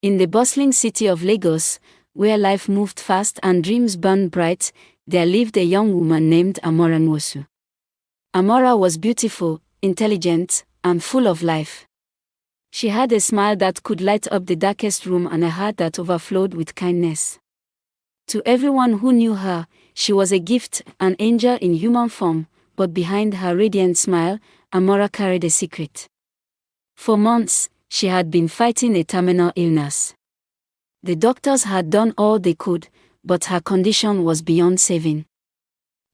In the bustling city of Lagos, where life moved fast and dreams burned bright, there lived a young woman named Amara. Amara was beautiful, intelligent, and full of life. She had a smile that could light up the darkest room and a heart that overflowed with kindness. To everyone who knew her, she was a gift, an angel in human form, but behind her radiant smile, Amara carried a secret. For months, she had been fighting a terminal illness. The doctors had done all they could, but her condition was beyond saving.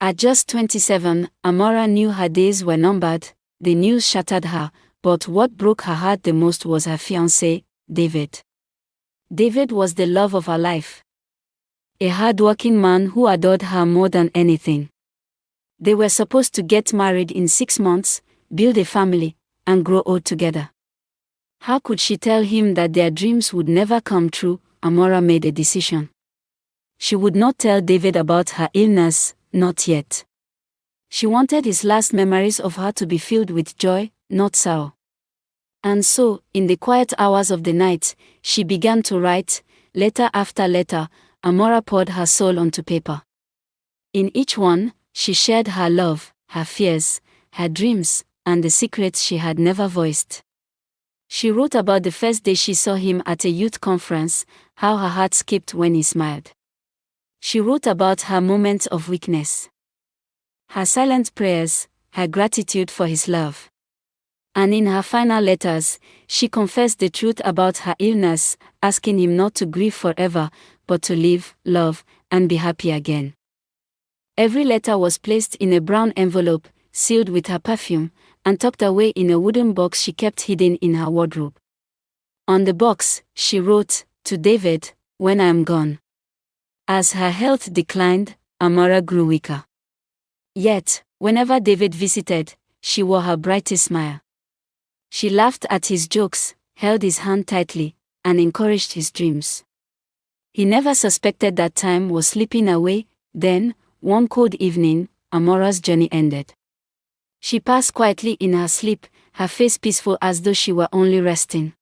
At just 27, Amara knew her days were numbered. The news shattered her, but what broke her heart the most was her fiancé, David. David was the love of her life. A hard-working man who adored her more than anything. They were supposed to get married in 6 months, build a family, and grow old together. How could she tell him that their dreams would never come true? Amara made a decision. She would not tell David about her illness, not yet. She wanted his last memories of her to be filled with joy, not sorrow. And so, in the quiet hours of the night, she began to write. Letter after letter, Amara poured her soul onto paper. In each one, she shared her love, her fears, her dreams, and the secrets she had never voiced. She wrote about the first day she saw him at a youth conference, how her heart skipped when he smiled. She wrote about her moments of weakness, her silent prayers, her gratitude for his love. And in her final letters, she confessed the truth about her illness, asking him not to grieve forever, but to live, love, and be happy again. Every letter was placed in a brown envelope, sealed with her perfume, and tucked away in a wooden box she kept hidden in her wardrobe. On the box, she wrote, "To David, when I am gone." As her health declined, Amara grew weaker. Yet, whenever David visited, she wore her brightest smile. She laughed at his jokes, held his hand tightly, and encouraged his dreams. He never suspected that time was slipping away. Then, one cold evening, Amara's journey ended. She passed quietly in her sleep, her face peaceful as though she were only resting.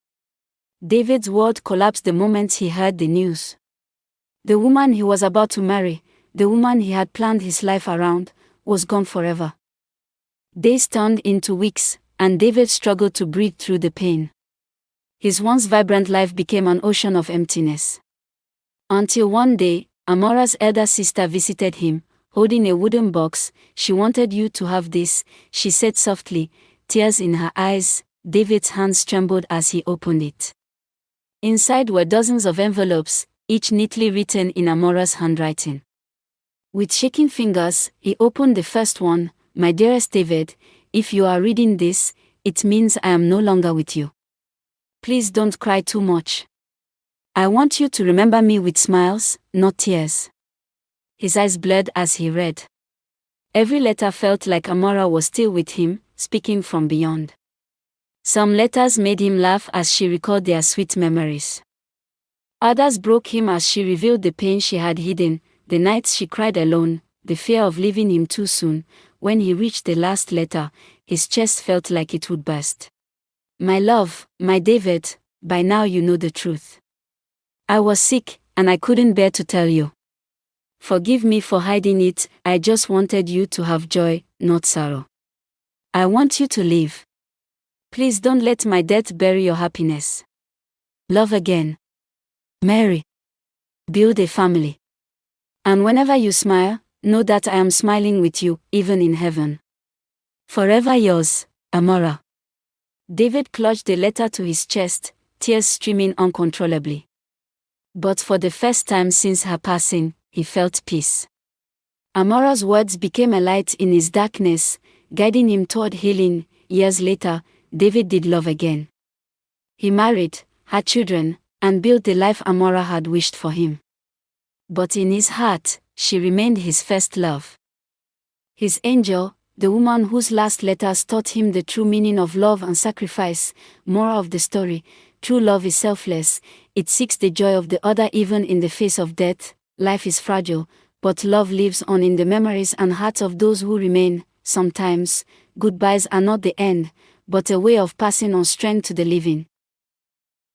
David's world collapsed the moment he heard the news. The woman he was about to marry, the woman he had planned his life around, was gone forever. Days turned into weeks, and David struggled to breathe through the pain. His once vibrant life became an ocean of emptiness. Until one day, Amara's elder sister visited him, holding a wooden box. "She wanted you to have this," she said softly, tears in her eyes. David's hands trembled as he opened it. Inside were dozens of envelopes, each neatly written in Amara's handwriting. With shaking fingers, he opened the first one. "My dearest David, if you are reading this, it means I am no longer with you. Please don't cry too much. I want you to remember me with smiles, not tears." His eyes blurred as he read. Every letter felt like Amara was still with him, speaking from beyond. Some letters made him laugh as she recalled their sweet memories. Others broke him as she revealed the pain she had hidden, the nights she cried alone, the fear of leaving him too soon. When he reached the last letter, his chest felt like it would burst. "My love, my David, by now you know the truth. I was sick, and I couldn't bear to tell you. Forgive me for hiding it. I just wanted you to have joy, not sorrow. I want you to live. Please don't let my death bury your happiness. Love again. Mary. Build a family. And whenever you smile, know that I am smiling with you, even in heaven. Forever yours, Amara." David clutched the letter to his chest, tears streaming uncontrollably. But for the first time since her passing, he felt peace. Amara's words became a light in his darkness, guiding him toward healing. Years later, David did love again. He married, had children, and built the life Amara had wished for him. But in his heart, she remained his first love. His angel, the woman whose last letters taught him the true meaning of love and sacrifice. Moral of the story: true love is selfless, it seeks the joy of the other even in the face of death. Life is fragile, but love lives on in the memories and hearts of those who remain. Sometimes, goodbyes are not the end, but a way of passing on strength to the living.